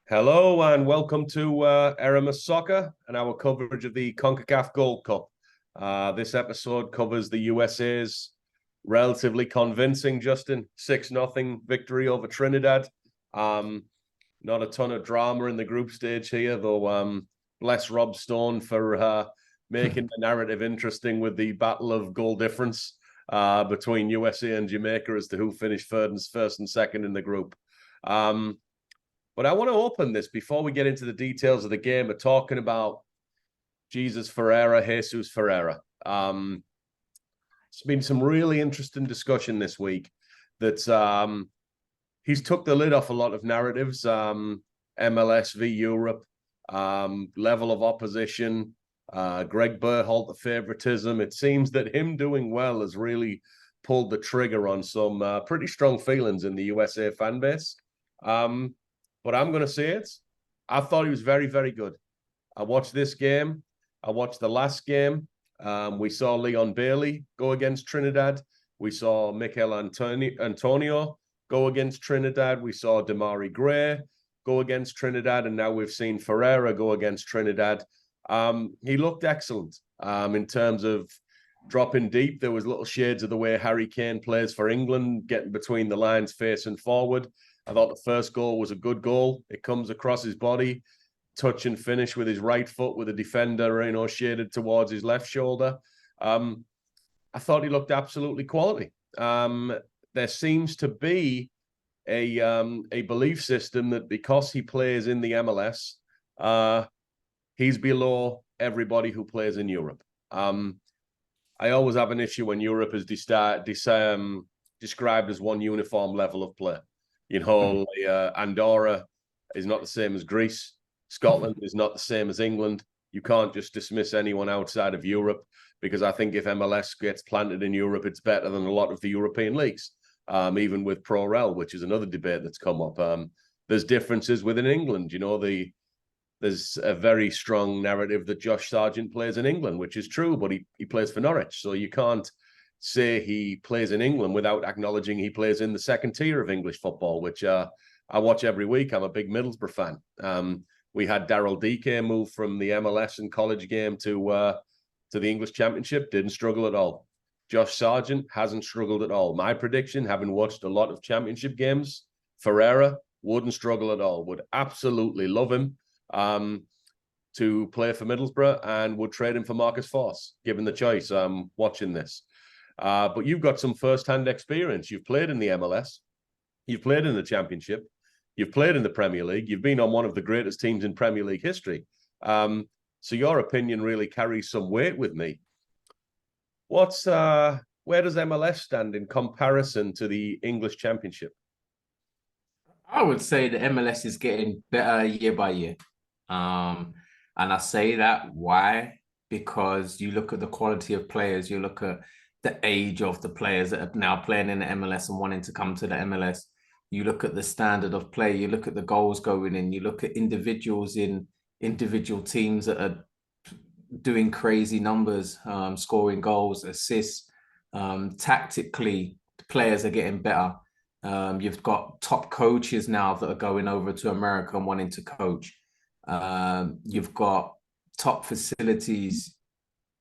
Hello and welcome to Eramis Soccer and our coverage of the CONCACAF Gold Cup. This episode covers the USA's relatively convincing, Justin, 6-0 victory over Trinidad. Not a ton of drama in the group stage here, though bless Rob Stone for making the narrative interesting with the battle of goal difference between USA and Jamaica as to who finished first and second in the group. But I want to open this before we get into the details of the game. We're talking about Jesus Ferreira. It's been some really interesting discussion this week that he's took the lid off a lot of narratives. MLS v Europe, level of opposition, Greg Berhalter, the favoritism. It seems that him doing well has really pulled the trigger on some pretty strong feelings in the USA fan base. But I'm going to say it. I thought he was very, very good. I watched this game. I watched the last game. We saw Leon Bailey go against Trinidad. We saw Mikel Antonio go against Trinidad. We saw Damari Gray go against Trinidad. And now we've seen Ferreira go against Trinidad. He looked excellent in terms of dropping deep. There was little shades of the way Harry Kane plays for England, getting between the lines, facing forward. I thought the first goal was a good goal. It comes across his body, touch and finish with his right foot, with a defender, shaded towards his left shoulder. I thought he looked absolutely quality. There seems to be a belief system that because he plays in the MLS, he's below everybody who plays in Europe. I always have an issue when Europe is described as one uniform level of play. Andorra is not the same as Greece. Scotland is not the same as England. You can't just dismiss anyone outside of Europe, because I think if MLS gets planted in Europe, it's better than a lot of the European leagues, even with Pro-Rel, which is another debate that's come up. There's differences within England. There's a very strong narrative that Josh Sargent plays in England, which is true, but he plays for Norwich. So you can't say he plays in England without acknowledging he plays in the second tier of English football, which I watch every week. I'm a big Middlesbrough fan. We had Daryl Dike move from the MLS and college game to the English Championship, didn't struggle at all. Josh Sargent hasn't struggled at all. My prediction, having watched a lot of championship games, Ferreira wouldn't struggle at all, would absolutely love him to play for Middlesbrough, and would trade him for Marcus Forss, given the choice. Watching this. But you've got some first-hand experience. You've played in the MLS. You've played in the Championship. You've played in the Premier League. You've been on one of the greatest teams in Premier League history. So your opinion really carries some weight with me. Where does MLS stand in comparison to the English Championship? I would say the MLS is getting better year by year. And I say that why? Because you look at the quality of players, you look at the age of the players that are now playing in the MLS and wanting to come to the MLS. You look at the standard of play, you look at the goals going in, you look at individuals in individual teams that are doing crazy numbers, scoring goals, assists. Tactically, the players are getting better. You've got top coaches now that are going over to America and wanting to coach. You've got top facilities.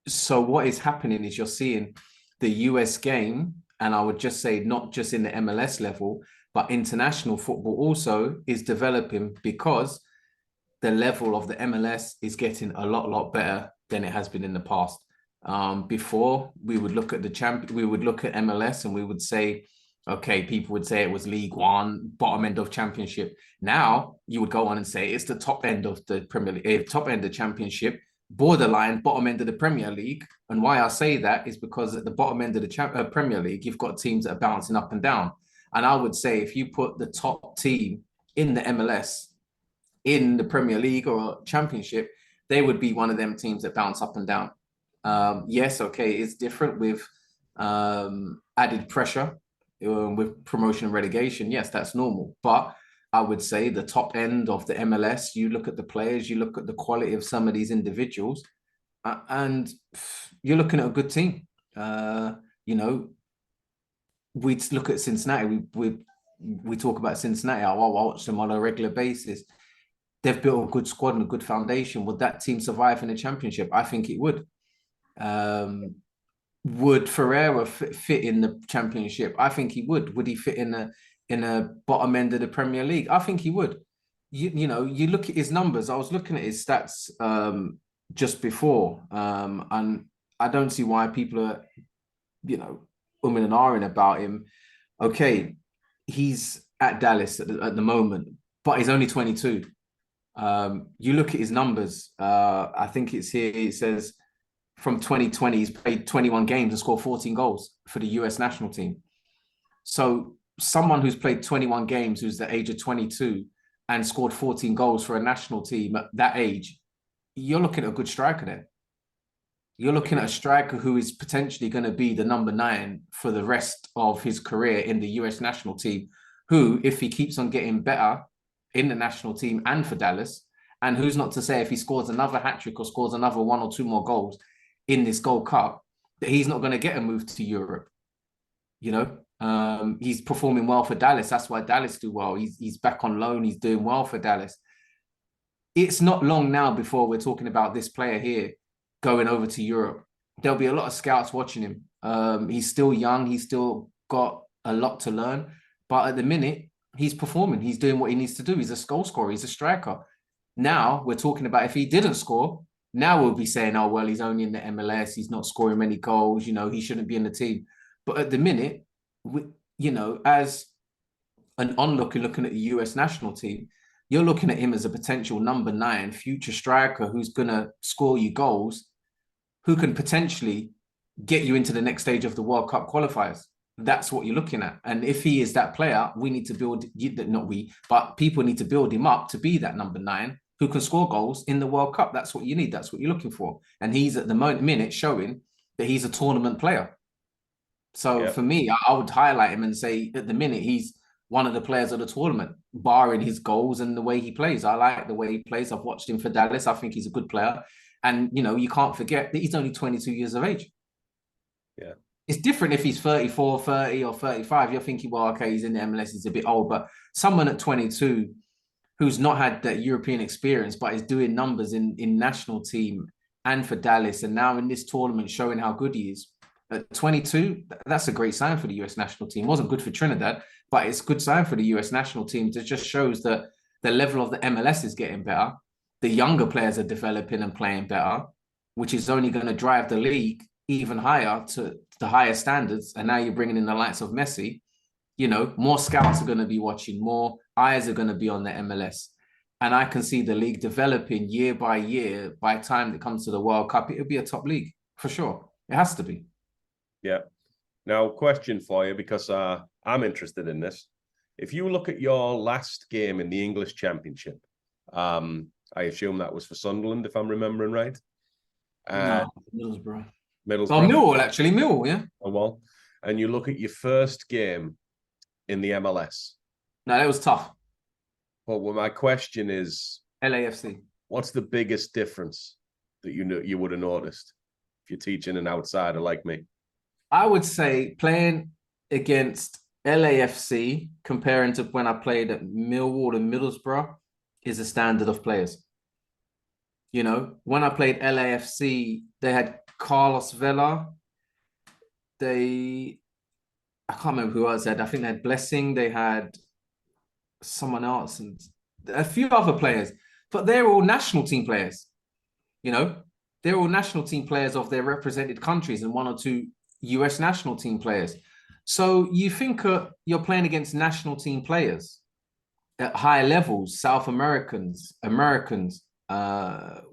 So what is happening is you're seeing the US game, and I would just say not just in the MLS level, but international football also is developing, because the level of the MLS is getting a lot better than it has been in the past. Before, we would look at we would look at MLS and we would say, okay, people would say it was League One, bottom end of Championship. Now you would go on and say it's the top end of the Premier League, top end of Championship, borderline bottom end of the Premier League. And why I say that is because at the bottom end of the Premier League, you've got teams that are bouncing up and down. And I would say if you put the top team in the MLS in the Premier League or Championship, they would be one of them teams that bounce up and down. Yes, okay, it's different with added pressure with promotion and relegation. Yes, that's normal. But I would say the top end of the MLS, you look at the players, you look at the quality of some of these individuals, and you're looking at a good team. We look at Cincinnati. We talk about Cincinnati. I watch them on a regular basis. they've built a good squad and a good foundation. Would that team survive in the championship? I think it would. Would Ferreira fit in the championship? I think he would. Would he fit in a bottom end of the Premier League? I think he would. You know, you look at his numbers. I was looking at his stats just before, and I don't see why people are, you know, umming and ahhing about him. Okay, he's at Dallas at the moment, but he's only 22. You look at his numbers. I think it's here. It says from 2020, he's played 21 games and scored 14 goals for the US national team. So someone who's played 21 games, who's the age of 22 and scored 14 goals for a national team at that age, you're looking at a good striker there. You're looking at a striker who is potentially going to be the number 9 for the rest of his career in the US national team, who, if he keeps on getting better in the national team and for Dallas, and who's not to say if he scores another hat-trick or scores another 1 or 2 more goals in this Gold Cup, that he's not going to get a move to Europe. You know, he's performing well for Dallas. That's why Dallas do well. He's back on loan. He's doing well for Dallas. It's not long now before we're talking about this player here going over to Europe. There'll be a lot of scouts watching him. He's still young. He's still got a lot to learn. But at the minute, he's performing. He's doing what he needs to do. He's a goal scorer. He's a striker. Now we're talking about if he didn't score, now we'll be saying, oh, well, he's only in the MLS. He's not scoring many goals. You know, he shouldn't be in the team. But at the minute, you know, as an onlooker looking at the US national team, you're looking at him as a potential number 9 future striker who's going to score you goals, who can potentially get you into the next stage of the World Cup qualifiers. That's what you're looking at. And if he is that player, we need to build, not we, but people need to build him up to be that number 9 who can score goals in the World Cup. That's what you need. That's what you're looking for. And he's at the minute showing that he's a tournament player. So for me, I would highlight him and say at the minute, he's one of the players of the tournament, barring his goals and the way he plays. I like the way he plays. I've watched him for Dallas. I think he's a good player. And, you know, you can't forget that he's only 22 years of age. Yeah. It's different if he's 34, 30 or 35. You're thinking, well, okay, he's in the MLS, he's a bit old. But someone at 22 who's not had that European experience, but is doing numbers in national team and for Dallas, and now in this tournament showing how good he is. At 22, that's a great sign for the US national team. It wasn't good for Trinidad, but it's a good sign for the US national team. It just shows that the level of the MLS is getting better. The younger players are developing and playing better, which is only going to drive the league even higher to the higher standards. And now you're bringing in the likes of Messi. You know, more scouts are going to be watching, more eyes are going to be on the MLS. And I can see the league developing year by year. By the time it comes to the World Cup, it'll be a top league for sure. It has to be. Yeah. Now, question for you, because I'm interested in this. If you look at your last game in the English Championship, I assume that was for Sunderland, if I'm remembering right. No, Middlesbrough. Middlesbrough. Oh, Millwall, actually. Millwall, yeah. Oh, well. And you look at your first game in the MLS. No, that was tough. Well, my question is... LAFC. What's the biggest difference that you would have noticed if you're teaching an outsider like me? I would say playing against LAFC, comparing to when I played at Millwall and Middlesbrough, is a standard of players. You know, when I played LAFC, they had Carlos Vela. I can't remember who else they had. I think they had Blessing. They had someone else and a few other players. But they're all national team players. You know, they're all national team players of their represented countries and 1 or 2 US national team players. So you think you're playing against national team players at high levels, South Americans, 1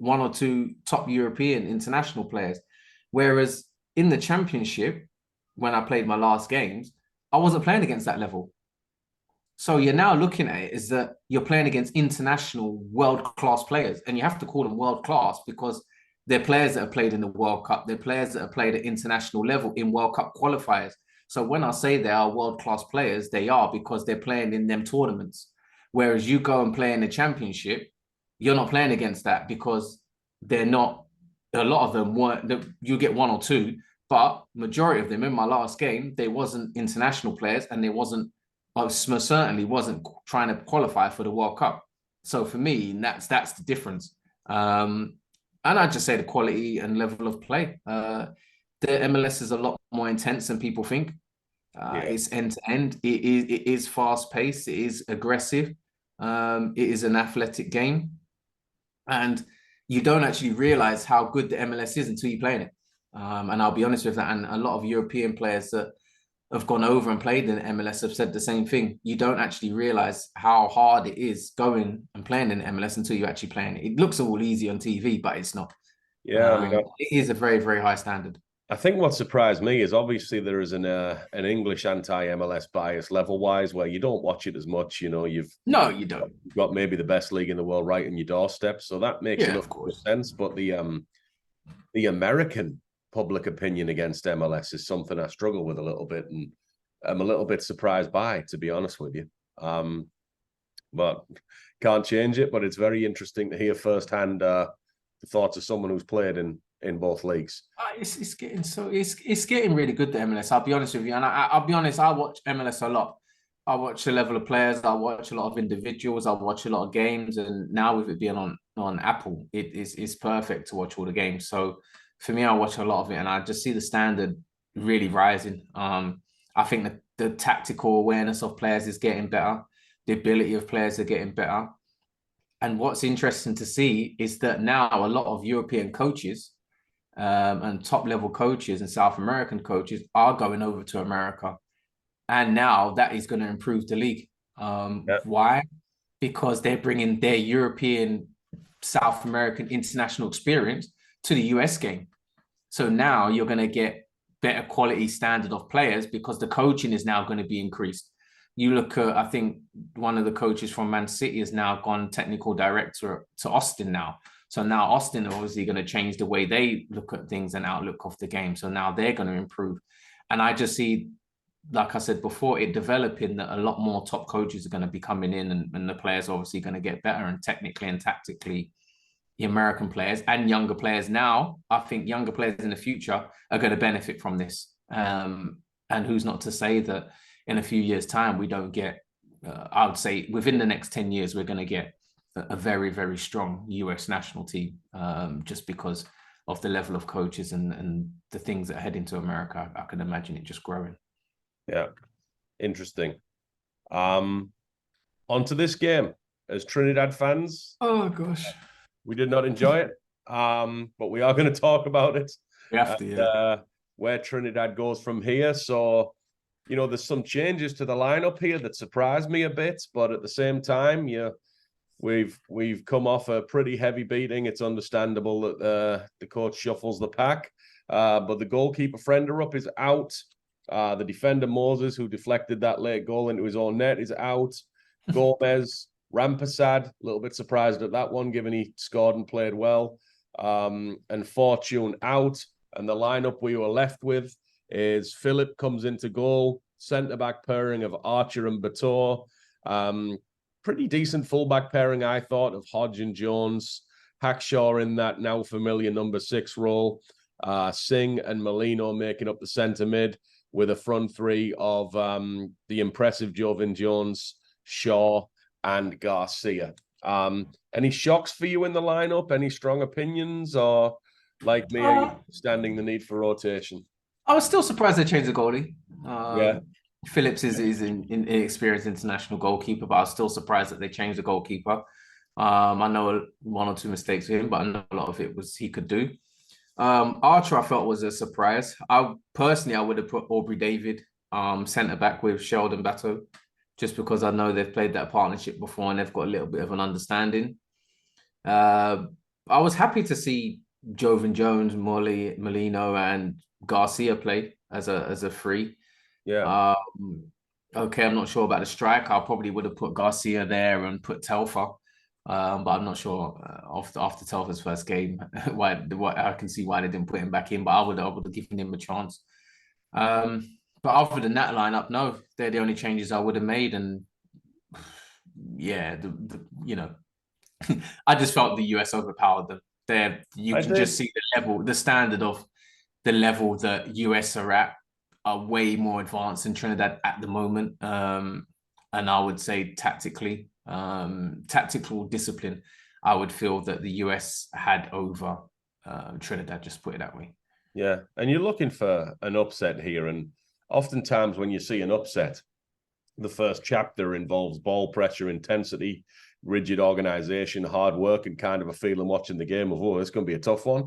or 2 top European international players. Whereas in the championship, when I played my last games, I wasn't playing against that level. So you're now looking at it is that you're playing against international world-class players, and you have to call them world-class because they're players that have played in the World Cup. They're players that have played at international level in World Cup qualifiers. So when I say they are world-class players, they are because they're playing in them tournaments. Whereas you go and play in the championship, you're not playing against that because they're not, a lot of them weren't, you get 1 or 2, but majority of them in my last game, they wasn't international players and they wasn't, certainly wasn't trying to qualify for the World Cup. So for me, that's the difference. And I'd just say the quality and level of play. The MLS is a lot more intense than people think. It's end to end. It is fast paced. It is aggressive. It is an athletic game, and you don't actually realize how good the MLS is until you play in it. And I'll be honest with that. And a lot of European players that have gone over and played in MLS have said the same thing. You don't actually realize how hard it is going and playing in MLS until you actually playing it. It looks all easy on TV, but it's not. Yeah, I mean, it is a very, very high standard. I think what surprised me is obviously there is an English anti-MLS bias level-wise where you don't watch it as much. You know, you don't. You've got maybe the best league in the world right in your doorstep, so that makes a little sense. But the American public opinion against MLS is something I struggle with a little bit, and I'm a little bit surprised by, to be honest with you. But can't change it. But it's very interesting to hear firsthand the thoughts of someone who's played in both leagues. It's getting really good, the MLS. I'll be honest with you, and I'll be honest. I watch MLS a lot. I watch the level of players. I watch a lot of individuals. I watch a lot of games, and now with it being on Apple, it's perfect to watch all the games. So for me, I watch a lot of it, and I just see the standard really rising. I think that the tactical awareness of players is getting better. The ability of players are getting better. And what's interesting to see is that now a lot of European coaches and top-level coaches and South American coaches are going over to America. And now that is going to improve the league. Why? Because they're bringing their European, South American international experience to the US game. So now you're going to get better quality standard of players because the coaching is now going to be increased. You look at, I think one of the coaches from Man City has now gone technical director to Austin now. So now Austin are obviously going to change the way they look at things and outlook of the game. So now they're going to improve. And I just see, like I said before, it developing that a lot more top coaches are going to be coming in, and the players are obviously going to get better, and technically and tactically, the American players and younger players now, I think younger players in the future are going to benefit from this. And who's not to say that in a few years' time, we don't get, I would say within the next 10 years, we're going to get a very, very strong US national team, just because of the level of coaches and the things that head into America. I can imagine it just growing. Yeah, interesting. Onto this game. As Trinidad fans, oh gosh, we did not enjoy it, but we are going to talk about it. We have to, where Trinidad goes from here. So, you know, there's some changes to the lineup here that surprised me a bit, but at the same time, we've come off a pretty heavy beating. It's understandable that the coach shuffles the pack, but the goalkeeper Frenderup is out. The defender Moses, who deflected that late goal into his own net, is out. Gomez, Rampasad, a little bit surprised at that one, given he scored and played well. And Fortune out. And the lineup we were left with is Philip comes into goal, centre-back pairing of Archer and Bator. Pretty decent fullback pairing, I thought, of Hodge and Jones. Hackshaw in that now familiar number 6 role. Singh and Molino making up the centre mid with a front three of the impressive Jovan Jones, Shaw, and Garcia. Any shocks for you in the lineup? Any strong opinions, or like me, are you standing the need for rotation? I was still surprised they changed the goalie. Yeah. Phillips is an inexperienced international goalkeeper, but I was still surprised that they changed the goalkeeper. I know 1 or 2 mistakes for him, but I know a lot of it was he could do. Archer, I felt, was a surprise. I would have put Aubrey David centre back with Sheldon Bateau, just because I know they've played that partnership before and they've got a little bit of an understanding. I was happy to see Jovan Jones, Molino, and Garcia play as a free. Yeah. Okay, I'm not sure about the strike. I probably would have put Garcia there and put Telfer. But I'm not sure after Telfer's first game why I can see why they didn't put him back in. But I would have given him a chance. But other than that lineup, no, they're the only changes I would have made. And yeah, I just felt the US overpowered them. You can just see the standard of the level that US are at are way more advanced than Trinidad at the moment. And I would say tactically, tactical discipline, I would feel that the US had over Trinidad, just put it that way. Yeah, and you're looking for an upset here, and oftentimes when you see an upset, the first chapter involves ball pressure, intensity, rigid organization, hard work, and kind of a feeling watching the game of, oh, it's going to be a tough one.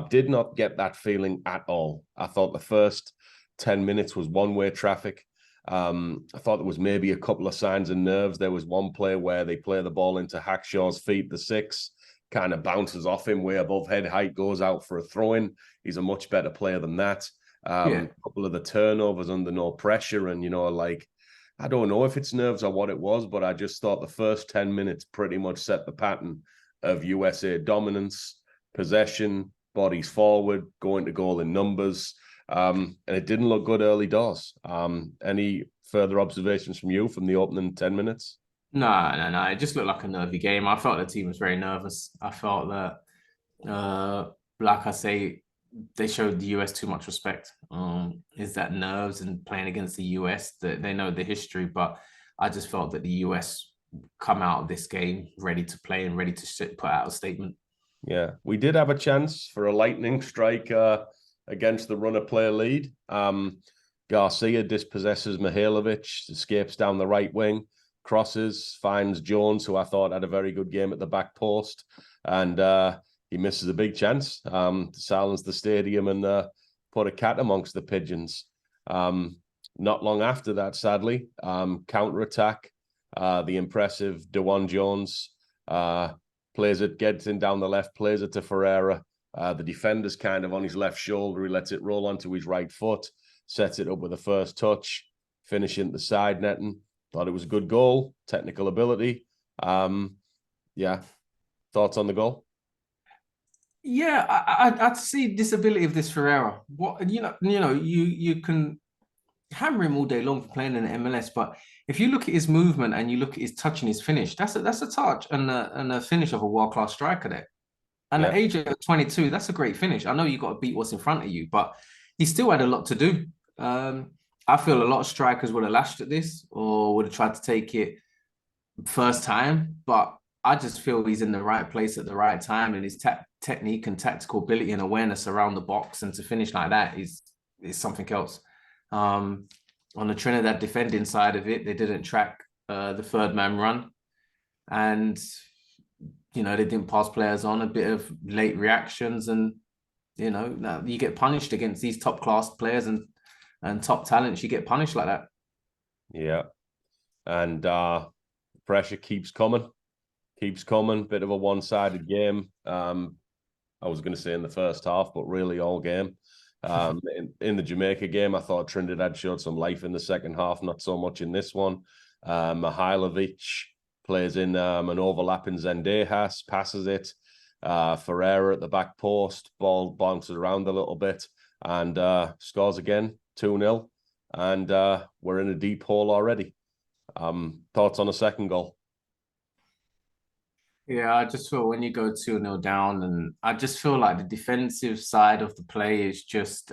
Did not get that feeling at all. I thought the first 10 minutes was one-way traffic. I thought there was maybe a couple of signs of nerves. There was one play where they play the ball into Hackshaw's feet, the 6, kind of bounces off him way above head height, goes out for a throw-in. He's a much better player than that. A couple of the turnovers under no pressure, and, like, I don't know if it's nerves or what it was, but I just thought the first 10 minutes pretty much set the pattern of USA dominance, possession, bodies forward, going to goal in numbers. And it didn't look good early doors. Any further observations from you from the opening 10 minutes? No. It just looked like a nervy game. I felt the team was very nervous. I felt that, like I say, they showed the US too much respect. Is that nerves and playing against the US, that they know the history, but I just felt that the US come out of this game ready to play and ready to put out a statement. Yeah, we did have a chance for a lightning strike against the runner player lead. Garcia dispossesses Mihailovic, escapes down the right wing, crosses, finds Jones, who I thought had a very good game at the back post, and he misses a big chance to silence the stadium and put a cat amongst the pigeons. Not long after that, sadly, counter-attack, the impressive DeJuan Jones plays it, gets in down the left, plays it to Ferreira. The defender's kind of on his left shoulder. He lets it roll onto his right foot, sets it up with a first touch, finishing the side netting. Thought it was a good goal, technical ability. Yeah, thoughts on the goal? Yeah, I'd see disability of this Ferreira. What you can hammer him all day long for playing in the MLS, but if you look at his movement and you look at his touch and his finish, that's a touch and a finish of a world-class striker there. And at the age of 22, that's a great finish. I know you got to beat what's in front of you, but he still had a lot to do. I feel a lot of strikers would have lashed at this or would have tried to take it first time, but I just feel he's in the right place at the right time, and his technique and tactical ability and awareness around the box and to finish like that is something else. On the Trinidad defending side of it, they didn't track the third man run, and they didn't pass players on, a bit of late reactions, and now you get punished against these top class players and top talents. You get punished like that. Yeah, and pressure keeps coming. Bit of a one-sided game. I was going to say in the first half, but really all game. In the Jamaica game, I thought Trinidad showed some life in the second half, not so much in this one. Mihailovic plays in an overlapping Zendejas, passes it. Ferreira at the back post, ball bounces around a little bit and scores again, 2-0. And we're in a deep hole already. Thoughts on a second goal? Yeah, I just feel when you go 2-0 down, and I just feel like the defensive side of the play is just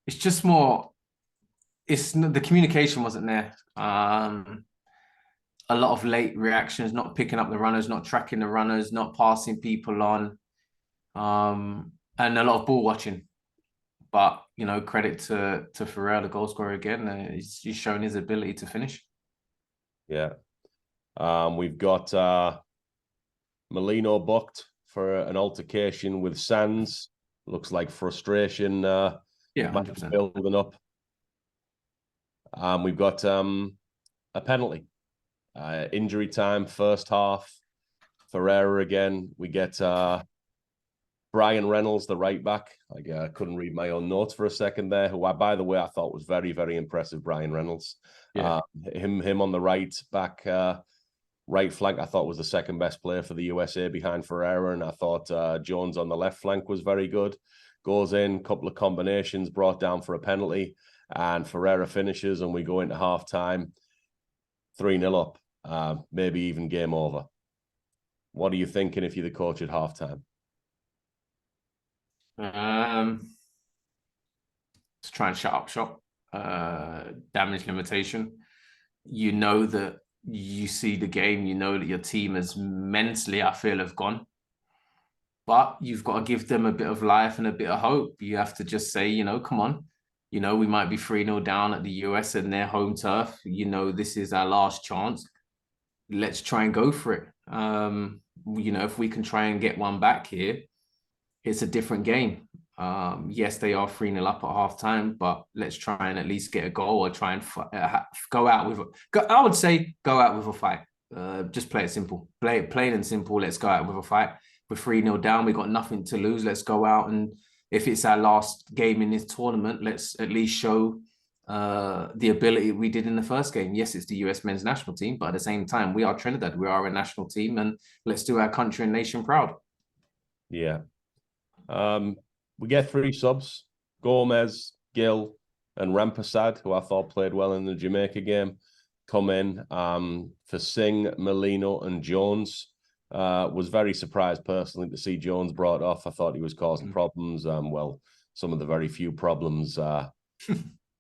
it's just more, the communication wasn't there. A lot of late reactions, not picking up the runners, not tracking the runners, not passing people on, and a lot of ball watching. But credit to Ferreira, the goal scorer again. He's shown his ability to finish. Yeah. We've got Molino booked for an altercation with Sands. Looks like frustration yeah, 100%. building up. We've got a penalty. Injury time, first half. Ferreira again. We get Brian Reynolds, the right back. I couldn't read my own notes for a second there, who, by the way, I thought was very, very impressive, Brian Reynolds. Yeah. Him on the right back, right flank, I thought was the second best player for the USA behind Ferreira, and I thought Jones on the left flank was very good. Goes in, couple of combinations, brought down for a penalty, and Ferreira finishes, and we go into half-time, 3-0 up, maybe even game over. What are you thinking if you're the coach at half-time? Let's try and shut up shop. Damage limitation. you know that you see the game, you know that your team has mentally, I feel, have gone. But you've got to give them a bit of life and a bit of hope. You have to just say, come on. We might be 3-0 down at the US and their home turf. This is our last chance. Let's try and go for it. If we can try and get one back here, it's a different game. Yes, they are 3-0 up at half time, but let's try and at least get a goal or try and go out with I would say go out with a fight. Just play it simple. Play it plain and simple. Let's go out with a fight. We're 3-0 down. We got nothing to lose. Let's go out, and if it's our last game in this tournament, let's at least show the ability we did in the first game. Yes, it's the US men's national team, but at the same time, we are Trinidad. We are a national team, and let's do our country and nation proud. Yeah. We get 3 subs: Gomez, Gill, and Rampasad, who I thought played well in the Jamaica game, come in for Singh, Molino, and Jones. Was very surprised personally to see Jones brought off. I thought he was causing problems. Some of the very few problems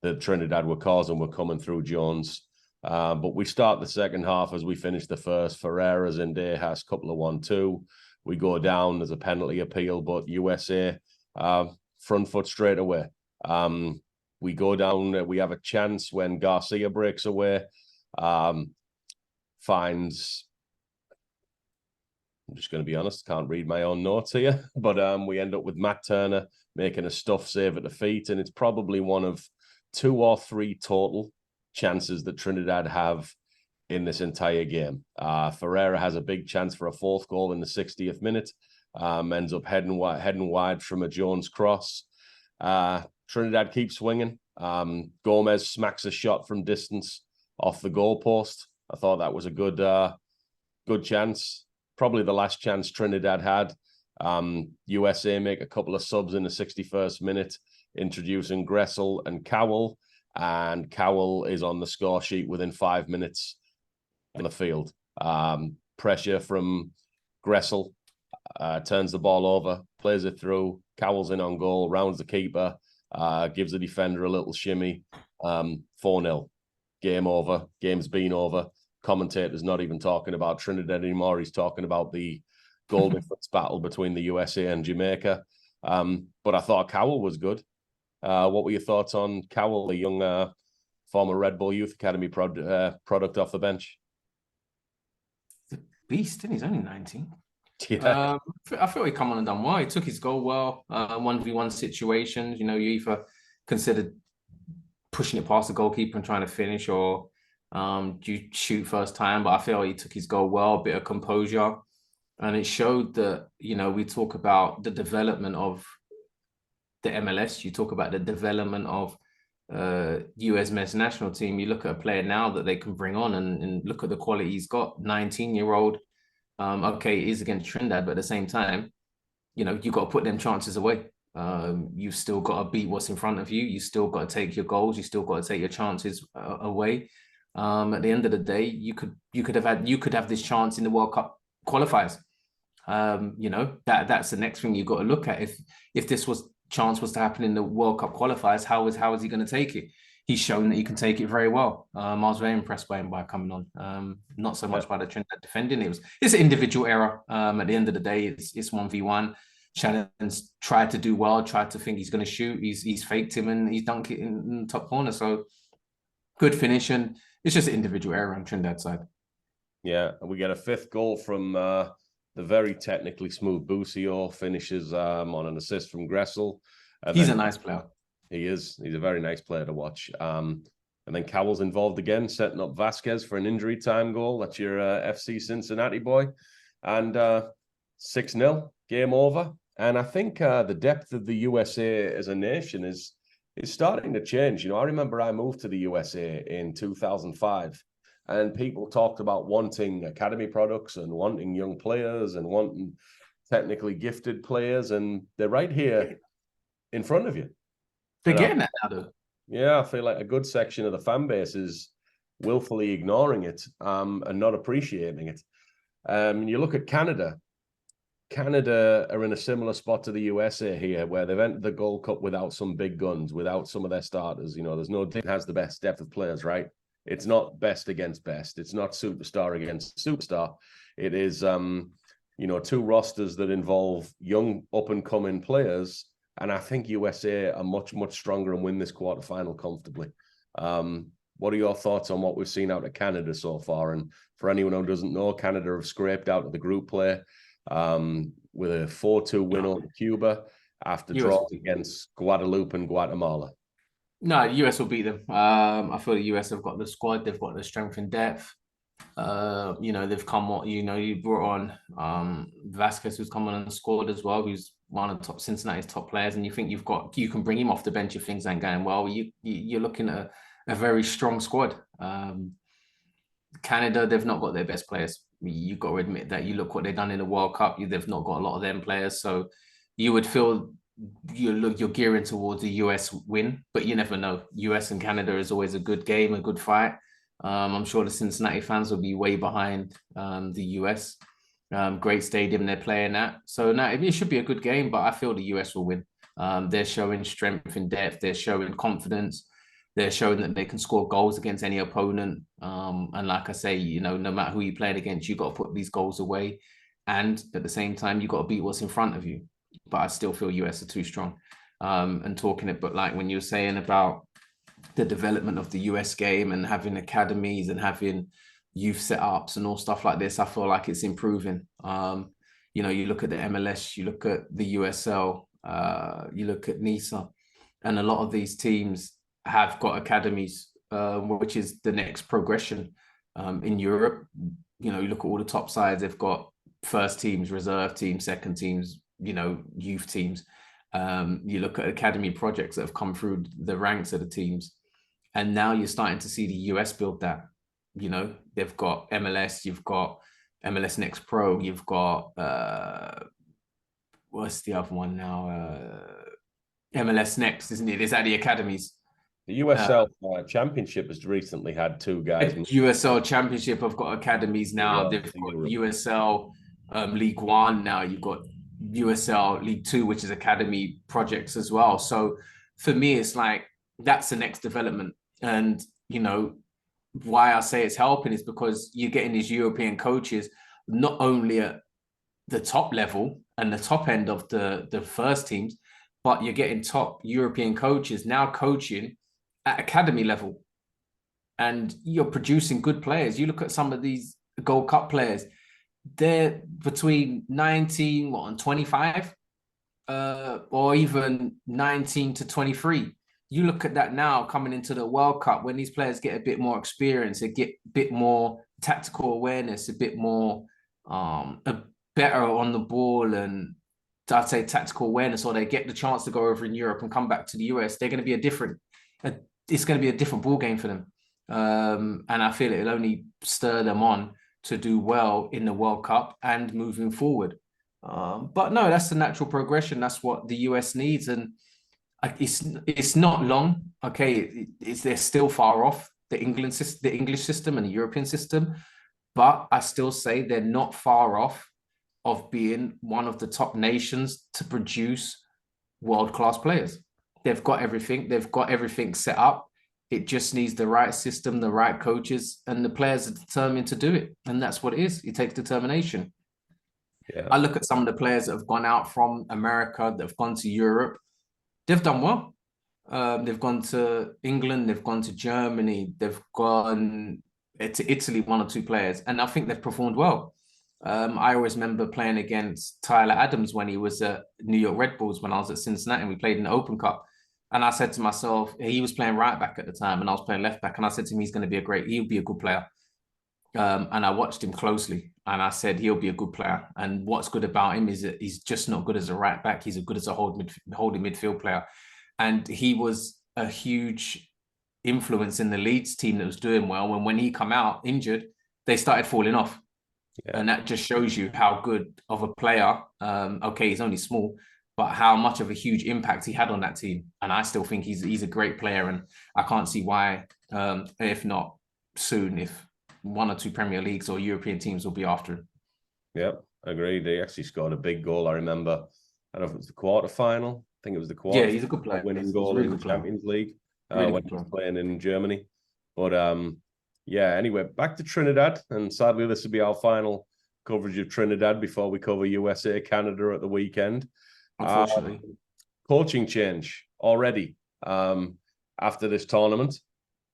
that Trinidad were causing were coming through Jones. But we start the second half as we finish the first. Ferreira's in Dejas, couple of 1-2. We go down, there's a penalty appeal, but USA front foot straight away. We go down, we have a chance when Garcia breaks away, finds... I'm just going to be honest, can't read my own notes here, but we end up with Matt Turner making a stuff save at the feet, and it's probably one of 2 or 3 total chances that Trinidad have in this entire game. Ferreira has a big chance for a 4th goal in the 60th minute, ends up heading wide from a Jones cross. Trinidad keeps swinging. Gomez smacks a shot from distance off the goalpost. I thought that was a good chance. Probably the last chance Trinidad had. USA make a couple of subs in the 61st minute, introducing Gressel and Cowell is on the score sheet within 5 minutes in the field. Pressure from Gressel, turns the ball over, plays it through. Cowell's in on goal, rounds the keeper, gives the defender a little shimmy. 4-0. Game over. Game's been over. Commentator's not even talking about Trinidad anymore. He's talking about the goal difference battle between the USA and Jamaica. But I thought Cowell was good. What were your thoughts on Cowell, the young former Red Bull Youth Academy product off the bench? The beast, and he's only 19. Yeah. I feel he come on and done well. He took his goal well. 1v1 situations. You either considered pushing it past the goalkeeper and trying to finish, or you shoot first time. But I feel he took his goal well, a bit of composure. And it showed that, we talk about the development of the MLS. You talk about the development of US men's national team. You look at a player now that they can bring on and look at the quality he's got. 19-year-old. Okay, it is against Trinidad, but at the same time, you've got to put them chances away. You've still got to beat what's in front of you. You still got to take your goals. You still got to take your chances away. At the end of the day, you could have this chance in the World Cup qualifiers. That's the next thing you've got to look at. If this chance was to happen in the World Cup qualifiers, how is he going to take it? He's shown that he can take it very well. I was very impressed by him by coming on. Not so much by the Trinidad defending. It's an individual error. At the end of the day, it's 1v1. Shannon's tried to do well, tried to think he's going to shoot. He's faked him and he's dunked it in the top corner. So good finish, and it's just an individual error on Trinidad side. Yeah, and we get a 5th goal from the very technically smooth Busio, finishes on an assist from Gressel. He's a nice player. He is. He's a very nice player to watch. And then Cowell's involved again, setting up Vasquez for an injury time goal. That's your FC Cincinnati boy. And 6-0, game over. And I think the depth of the USA as a nation is starting to change. I remember I moved to the USA in 2005. And people talked about wanting academy products and wanting young players and wanting technically gifted players. And they're right here in front of you. They're getting that now, though. Yeah, I feel like a good section of the fan base is willfully ignoring it and not appreciating it. You look at Canada. Canada are in a similar spot to the USA here, where they've entered the Gold Cup without some big guns, without some of their starters. There's no team that has the best depth of players, right? It's not best against best. It's not superstar against superstar. It is, two rosters that involve young up-and-coming players. And I think USA are much, much stronger and win this quarterfinal comfortably. What are your thoughts on what we've seen out of Canada so far? And for anyone who doesn't know, Canada have scraped out of the group play with a 4-2 win over Cuba after drawing against Guadeloupe and Guatemala. No, US will beat them. I feel the US have got the squad, they've got the strength and depth. They've come on, you brought on Vasquez, who's come on and scored as well, who's one of the top Cincinnati's top players, and you think you can bring him off the bench if things ain't going well. You're looking at a very strong squad. Canada, they've not got their best players. You've got to admit that. You look what they've done in the World Cup, they've not got a lot of them players. So you would feel you're gearing towards a US win, but you never know. US and Canada is always a good game, a good fight. I'm sure the Cincinnati fans will be way behind the US. Great stadium they're playing at. So now it should be a good game, but I feel the US will win. They're showing strength and depth. They're showing confidence. They're showing that they can score goals against any opponent. And like I say, no matter who you're playing against, you got to put these goals away. And at the same time, you got to beat what's in front of you. But I still feel US are too strong. And talking it, but like when you were saying about the development of the US game and having academies and having youth setups and all stuff like this, I feel like it's improving. You look at the MLS, you look at the USL, you look at NISA, and a lot of these teams have got academies, which is the next progression. In Europe, you look at all the top sides, they've got first teams, reserve teams, second teams, youth teams. You look at academy projects that have come through the ranks of the teams, and now you're starting to see the US build that. They've got MLS, you've got MLS Next Pro, you've got what's the other one now? MLS Next, isn't it? Is that the academies? The USL Championship has recently had 2 guys. USL Championship have got academies now. They've got USL League One now. You've got USL League Two, which is academy projects as well. So for me, it's like that's the next development. And why I say it's helping is because you're getting these European coaches not only at the top level and the top end of the first teams, but you're getting top European coaches now coaching at academy level, and you're producing good players. You look at some of these Gold Cup players, they're between 19 and 25, or even 19 to 23. You look at that now coming into the World Cup, when these players get a bit more experience, they get a bit more tactical awareness, a bit more better on the ball, and I'd say tactical awareness, or they get the chance to go over in Europe and come back to the US, they're going to be it's going to be a different ball game for them. And I feel it'll only stir them on to do well in the World Cup and moving forward. But no, that's the natural progression. That's what the US needs. And it's not long. Okay, they're still far off the English system and the European system, but I still say they're not far off of being one of the top nations to produce world-class players. They've got everything. They've got everything set up. It just needs the right system, the right coaches, and the players are determined to do it. And that's what it is. It takes determination. Yeah. I look at some of the players that have gone out from America, that have gone to Europe. They've done well. They've gone to England. They've gone to Germany. They've gone to Italy, 1 or 2 players. And I think they've performed well. I always remember playing against Tyler Adams when he was at New York Red Bulls, when I was at Cincinnati, and we played in the Open Cup. And I said to myself, he was playing right back at the time, and I was playing left back. And I said to him, he'll be a good player. And I watched him closely, and I said, he'll be a good player. And what's good about him is that he's just not good as a right back. He's good as a holding midfield player. And he was a huge influence in the Leeds team that was doing well. And when he come out injured, they started falling off. Yeah. And that just shows you how good of a player, okay, he's only small, but how much of a huge impact he had on that team. And I still think he's a great player. And I can't see why, if not soon, if 1 or 2 Premier Leagues or European teams will be after him. Yeah, agreed. He actually scored a big goal. I remember, I don't know if it was the quarterfinal. I think it was the quarter. Yeah, he's a good player. Winning goal in the Champions League when he was playing in Germany. But Yeah, anyway, back to Trinidad. And sadly, this will be our final coverage of Trinidad before we cover USA, Canada at the weekend. Unfortunately. Coaching change already after this tournament.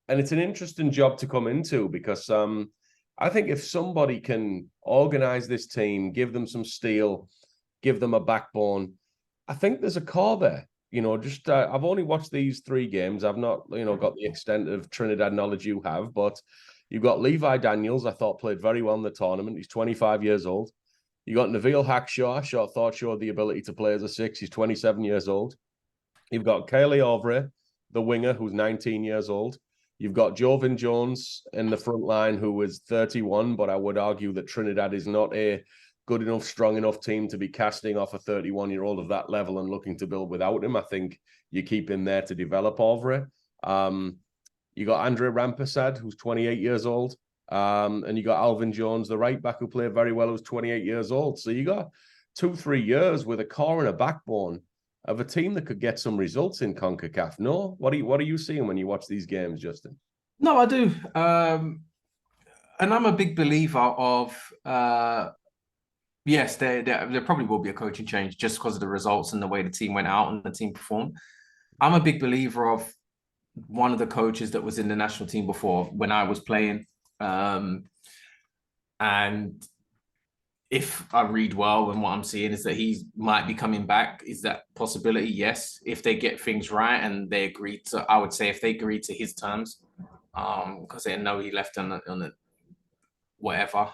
And it's an interesting job to come into because I think if somebody can organize this team, give them some steel, give them a backbone, I think there's a core there. You know, just I've only watched these 3 games. I've not, got the extent of Trinidad knowledge you have, but you've got Levi Daniels, I thought played very well in the tournament. He's 25 years old. You got Nabil Hackshaw, thought showed the ability to play as a 6. He's 27 years old. You've got Kaylee Ovre, the winger, who's 19 years old. You've got Jovan Jones in the front line, who is 31, but I would argue that Trinidad is not a good enough, strong enough team to be casting off a 31-year-old of that level and looking to build without him. I think you keep him there to develop Ovre. You got Andre Rampasad, who's 28 years old. And you got Alvin Jones, the right back, who played very well, who's 28 years old. So you got 2-3 years with a core and a backbone of a team that could get some results in CONCACAF. No? What are you seeing when you watch these games, Justin? No, I do. And I'm a big believer of yes, there probably will be a coaching change just because of the results and the way the team went out and the team performed. I'm a big believer of one of the coaches that was in the national team before when I was playing. And if I read well, and what I'm seeing is that he might be coming back. Is that possibility? Yes, if they get things right and they agree to, I would say if they agree to his terms, because they know he left on the whatever.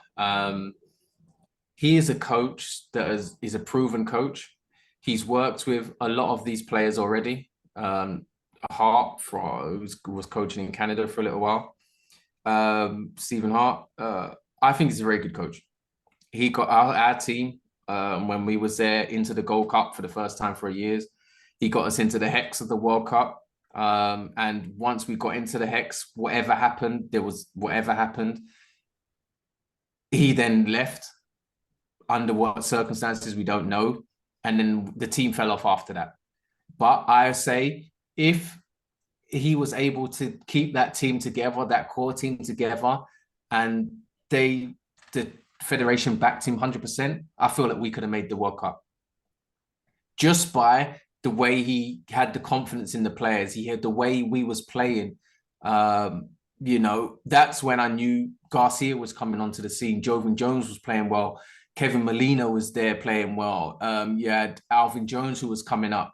He is a coach that is a proven coach. He's worked with a lot of these players already. Hart was coaching in Canada for a little while. Stephen Hart, I think he's a very good coach. He got our team when we was there into the Gold Cup for the first time for years. He got us into the hex of the World Cup. And once we got into the hex, whatever happened. He then left. Under what circumstances, we don't know. And then the team fell off after that. But I say if he was able to keep that team together, that core team together, and the federation backed him 100%, I feel that we could have made the World Cup. Just by the way he had the confidence in the players, he had the way we was playing. That's when I knew Garcia was coming onto the scene. Jovan Jones was playing well. Kevin Molina was there playing well. You had Alvin Jones, who was coming up.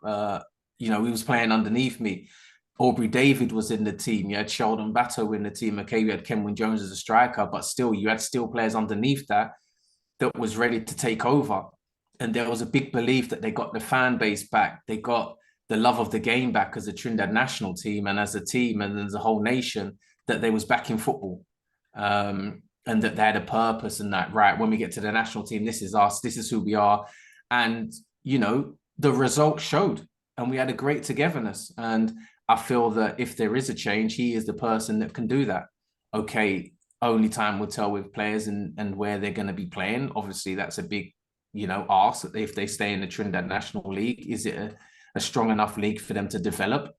He was playing underneath me. Aubrey David was in the team. You had Sheldon Batto in the team. Okay, you had Kenwin Jones as a striker, but still, you had players underneath that was ready to take over. And there was a big belief that they got the fan base back. They got the love of the game back as a Trinidad national team and as a team and as a whole nation, that they was back in football. And that they had a purpose and that, right, when we get to the national team, this is us, this is who we are. And, the results showed and we had a great togetherness. And I feel that if there is a change, he is the person that can do that. Okay, only time will tell with players and where they're going to be playing. Obviously, that's a big, ask if they stay in the Trinidad National League. Is it a strong enough league for them to develop?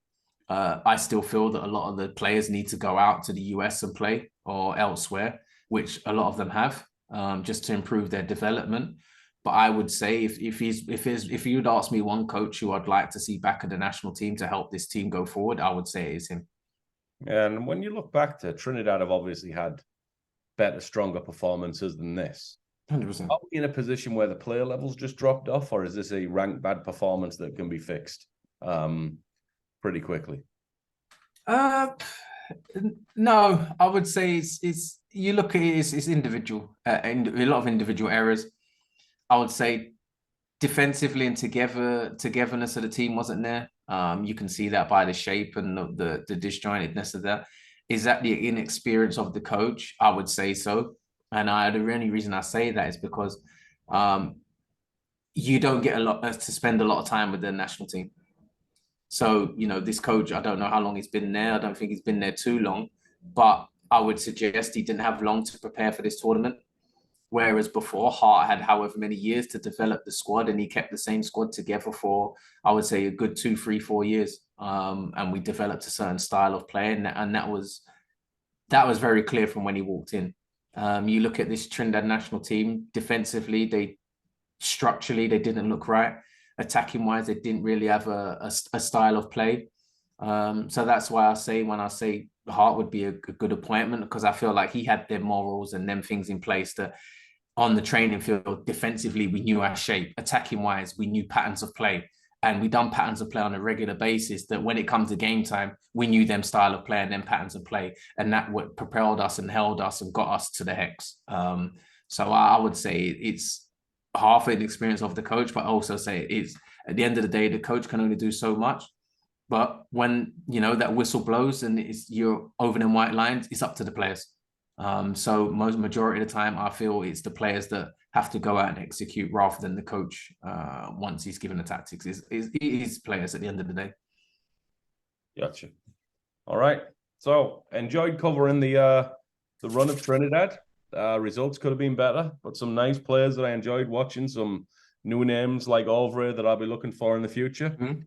I still feel that a lot of the players need to go out to the US and play or elsewhere, which a lot of them have, just to improve their development. But I would say if you'd ask me one coach who I'd like to see back at the national team to help this team go forward, I would say it is him. And when you look back to Trinidad, have obviously had better, stronger performances than this. 100%. Are we in a position where the player levels just dropped off, or is this a ranked bad performance that can be fixed pretty quickly? No, I would say it's you look at it, it's individual, a lot of individual errors. I would say defensively and togetherness of the team wasn't there. You can see that by the shape and the disjointedness of that. Is that the inexperience of the coach? I would say so. And the only reason I say that is because you don't get to spend a lot of time with the national team. So, this coach, I don't know how long he's been there. I don't think he's been there too long, but I would suggest he didn't have long to prepare for this tournament. Whereas before, Hart had however many years to develop the squad, and he kept the same squad together for, I would say, a good 2, 3, 4 years. And we developed a certain style of play, and that was that was very clear from when he walked in. You look at this Trinidad national team defensively, they didn't look right. Attacking wise, they didn't really have a style of play. So that's why when I say Hart would be a good appointment, because I feel like he had their morals and them things in place that on the training field, defensively, we knew our shape. Attacking wise, we knew patterns of play. And we done patterns of play on a regular basis that when it comes to game time, we knew them style of play and them patterns of play. And that what propelled us and held us and got us to the hex. So I would say it's half an experience of the coach, but also say it's at the end of the day, the coach can only do so much. But when that whistle blows and you're over them white lines, it's up to the players. So majority of the time, I feel it's the players that have to go out and execute rather than the coach. Once he's given the tactics, is players at the end of the day. Gotcha. All right. So enjoyed covering the run of Trinidad. Results could have been better, but some nice players that I enjoyed watching. Some new names like Alvarez that I'll be looking for in the future. Mm-hmm.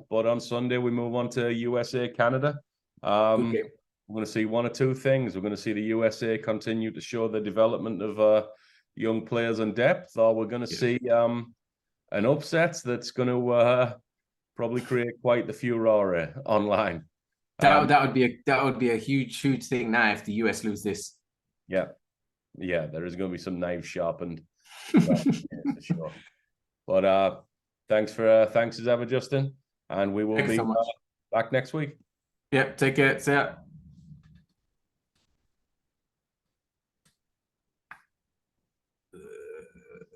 But on Sunday we move on to USA Canada. We're going to see one or two things. We're going to see the USA continue to show the development of young players and depth, or we're going to see an upset that's going to probably create quite the furore online. That would be a huge thing now if the US lose this. Yeah, there is going to be some knives sharpened. For sure. But thanks as ever, Justin, and we will be back next week. Yep, take care. See ya.